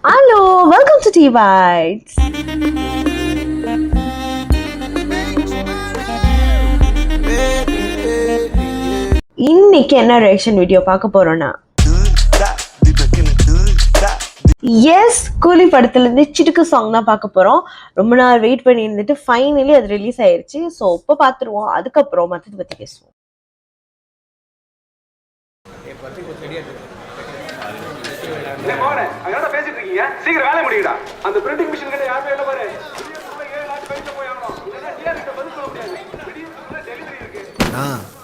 Hello, welcome to Tea Bites. இன்னைக்கு என்ன reaction video பார்க்க போறோம்னா எஸ் கூலி படத்துல இருந்து சிடுக்கு சாங் தான் பார்க்க போறோம். ரொம்ப நாள் வெயிட் பண்ணி இருந்துட்டு ஃபைனலி அது ரிலீஸ் ஆயிருச்சு. ஸோ இப்போ பார்த்துருவோம், அதுக்கப்புறம் மற்றதை பத்தி பேசுவோம். சீக்கிரம் வேலை முடியுடா. அந்த பிரிண்டிங் மிஷின் கிட்ட யாருமே இல்ல பாரு.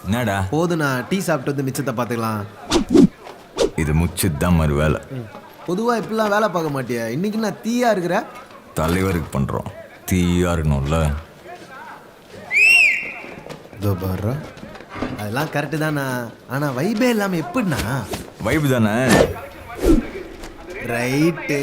என்னடா போதுண்ணா, டீ சாப்பிட்டு வந்து மிச்சத்தை பார்த்துக்கலாம். இது முச்சுதான் மறு வேலை. பொதுவாக இப்படிலாம் வேலை பார்க்க மாட்டியா? இன்னைக்கு நான் தீயா இருக்கிற தலைவருக்கு பண்றோம், தீயா இருக்கணும்ல. இதோ பாரு, அதெல்லாம் கரெக்டு தானா. ஆனால் வைபே இல்லாமல் எப்படிண்ணா? வைப் தானே. ரைட்டு.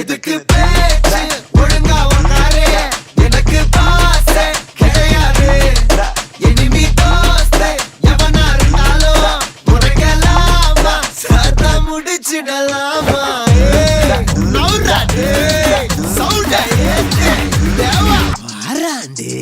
எதுக்கு பேச்சு ஒழுங்கா வந்தாரே, எனக்கு பாசே கிடையாது. இனிமே தோஸ்தே எவனா இருந்தாலும் உனக்கெல்லாமா சத்தா முடிச்சிடலாமா. நௌராடே சவுண்டா ஏத்து தேவா வாராண்டே.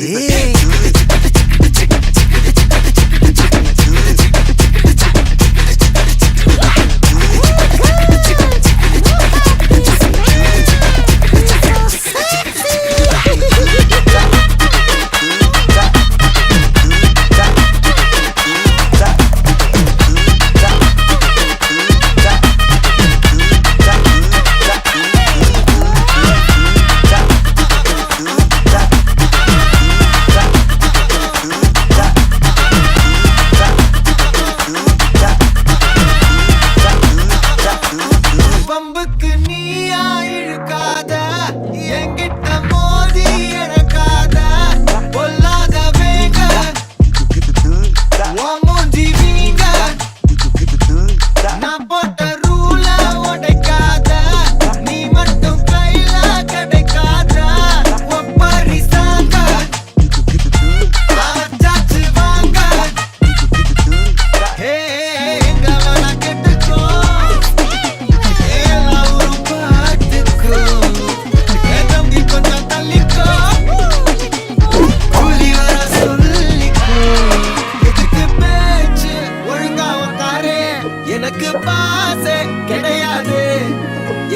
பம்புக்கு நீயா இழுக்காத, என்கிட்ட மோதி எனக்காத. பொல்லாத வேங்க உன் மூஞ்சி வீங்க, நான் போட்ட ரூல உடைக்காத. நீ மட்டும் கையில கிடைக்காத. ஒப்பாரி சாங்க ஆச்சாச்சு வாங்க. ஹே எங்க வேணா கெட்டுக்கோ, எனக்கு பாசே கிடையாது.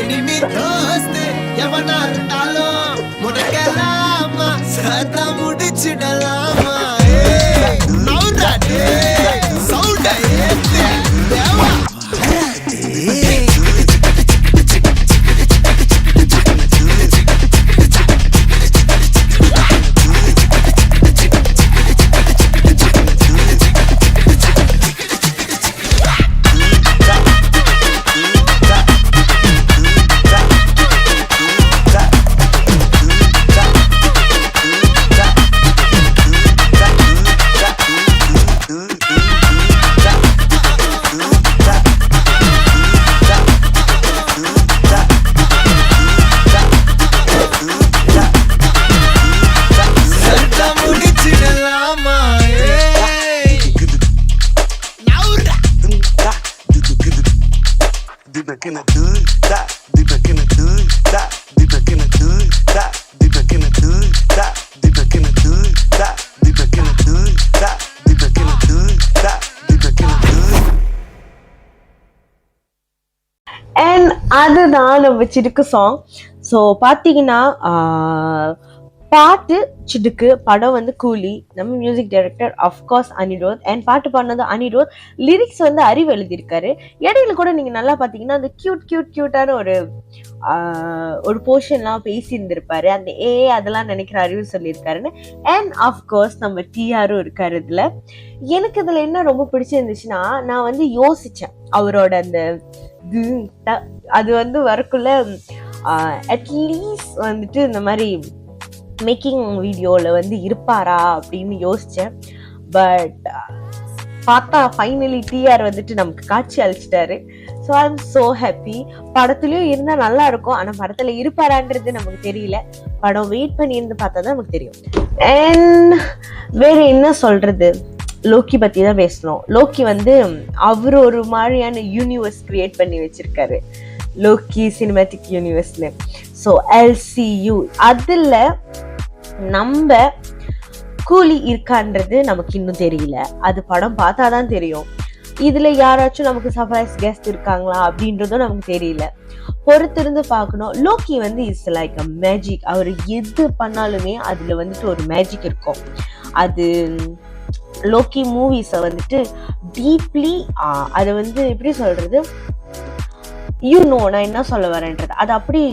இனிமே தோஸ்து எவனா இருந்தாலும் உனக்கெல்லாமா சத்தா முடிச்சிடலாமா. நௌராடே சவுண்டா ஏத்து தேவா வாராண்டே. அண்ட் அதுதான் நம்ம சிடுக்கு சாங். ஸோ பார்த்தீங்கன்னா பாட்டு சிடுக்கு, படம் வந்து கூலி, நம்ம music director of course Anirudh, and பாட்டு பாடினது அனிருத், லிரிக்ஸ் வந்து அறிவு எழுதியிருக்காரு. இடையில கூட நீங்க நல்லா பாத்தீங்கன்னா அந்த கியூட்டான ஒரு போர்ஷன்லாம் பேசி இருந்திருப்பாரு. அந்த அதெல்லாம் நினைக்கிற அறிவு சொல்லியிருக்காருன்னு. அண்ட் அஃப்கோர்ஸ் நம்ம டிஆரும் இருக்காரு இதுல. எனக்கு இதுல என்ன ரொம்ப பிடிச்சிருந்துச்சுன்னா, நான் வந்து யோசிச்சேன் அவரோட அந்த அது வந்து வரக்குள்ள அட்லீஸ்ட் வந்துட்டு இந்த மாதிரி மேக்கிங் வீடியோவில் வந்து இருப்பாரா அப்படின்னு யோசித்தேன். பட் பார்த்தா ஃபைனலி டிஆர் வந்துட்டு நமக்கு காட்சி அளிச்சிட்டாரு. So I am so happy. படத்துலையும் இருந்தால் நல்லா இருக்கும், ஆனால் படத்தில் இருப்பாரான்றது நமக்கு தெரியல. படம் வெயிட் பண்ணி இருந்து பார்த்தா தான் நமக்கு தெரியும். அண்ட் வேற என்ன சொல்றது, லோக்கி பற்றி தான் பேசணும். லோக்கி வந்து அவர் ஒரு மாதிரியான யூனிவர்ஸ் கிரியேட் பண்ணி வச்சிருக்காரு, லோக்கி சினிமேட்டிக் யூனிவர்ஸ்ல. ஸோ LCU அதில் நம்ம கூலி இருக்கான்றது நமக்கு இன்னும் தெரியல. அது படம் பார்த்தாதான் தெரியும். இதுல யாராச்சும் நமக்கு சர்ப்ரைஸ் கெஸ்ட் இருக்காங்களா அப்படின்றதும் நமக்கு தெரியல. பொறுத்திருந்து பார்க்கணும். லோக்கி வந்து இட்ஸ் லைக் அ மேஜிக். அவர் எது பண்ணாலுமே அதுல வந்துட்டு ஒரு மேஜிக் இருக்கும். அது லோக்கி மூவிஸை வந்துட்டு டீப்லி அதை வந்து எப்படி சொல்றது, நான் என்ன சொல்ல வரேன்றது அது அப்படி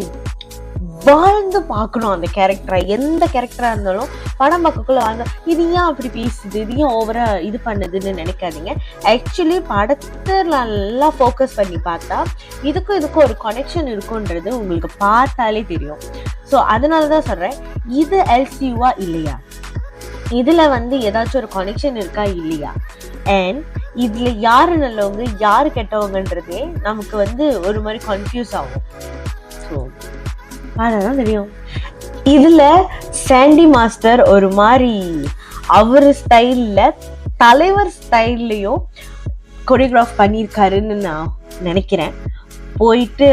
வாழ்ந்து பார்க்கணும். அந்த கேரக்டரை, எந்த கேரக்டரா இருந்தாலும் படம் பார்க்கக்குள்ள வாழ்ந்து இது ஏன் அப்படி பேசுது, இது ஏன் ஓவரா இது பண்ணுதுன்னு நினைக்காதீங்க. ஆக்சுவலி படத்தை நல்லா ஃபோக்கஸ் பண்ணி பார்த்தா இதுக்கும் ஒரு கனெக்ஷன் இருக்குன்றது உங்களுக்கு பார்த்தாலே தெரியும். ஸோ அதனாலதான் சொல்றேன், இது LCU-வா இல்லையா, இதுல வந்து ஏதாச்சும் ஒரு கனெக்ஷன் இருக்கா இல்லையா, அண்ட் இதுல யாரு நல்லவங்க யாரு கெட்டவங்கன்றதே நமக்கு வந்து ஒரு மாதிரி கன்ஃபியூஸ் ஆகும். ஸோ அதான் தெரியும். இதுல சாண்டி மாஸ்டர் ஒரு மாதிரி அவர் ஸ்டைல்ல, தலைவர் ஸ்டைல்லையும் கொரியோகிராஃப் பண்ணியிருக்காருன்னு நான் நினைக்கிறேன். போயிட்டு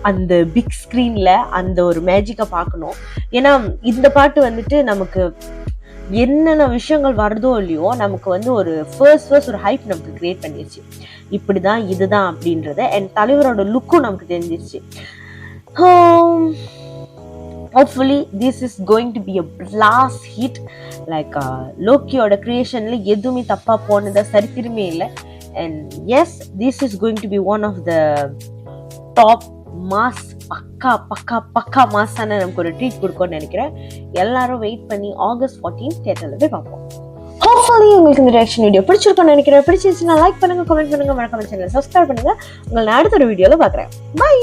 அந்த பிக் ஸ்கிரீன்ல அந்த ஒரு மேஜிக்கை பார்க்கணும். ஏன்னா இந்த பாட்டு வந்துட்டு நமக்கு என்னென்ன விஷயங்கள் வருதோ இல்லையோ, நமக்கு வந்து ஒரு ஃபர்ஸ்ட் ஒரு ஹைப் நமக்கு கிரியேட் பண்ணிருச்சு, இப்படிதான் இதுதான் அப்படின்றத. அண்ட் தலைவரோட லுக்கும் நமக்கு தெரிஞ்சிருச்சு. Hopefully this is going to be a blast hit. Like லோக்கியோட கிரியேஷன்ல எதுவுமே தப்பா போனதா சரித்திரமே இல்லை. And yes, this is going to be one of the top mass, பக்கா மாஸான நமக்கு ஒரு ட்ரீட் கொடுக்கும்னு நினைக்கிறேன். எல்லாரும் வெயிட் பண்ணி August 14 தியேட்டர்ல போய் பார்ப்போம். Hopefully உங்களுக்கு இந்த ரியாக்ஷன் வீடியோ பிடிச்சிருக்கும்னு நினைக்கிறேன். பிடிச்சிருச்சுன்னா லைக் பண்ணுங்க, கமெண்ட் பண்ணுங்க, மறக்காம சேனலை சப்ஸ்கிரைப் பண்ணுங்க. உங்களை நான் அடுத்த ஒரு வீடியோல பார்க்குறேன். பை.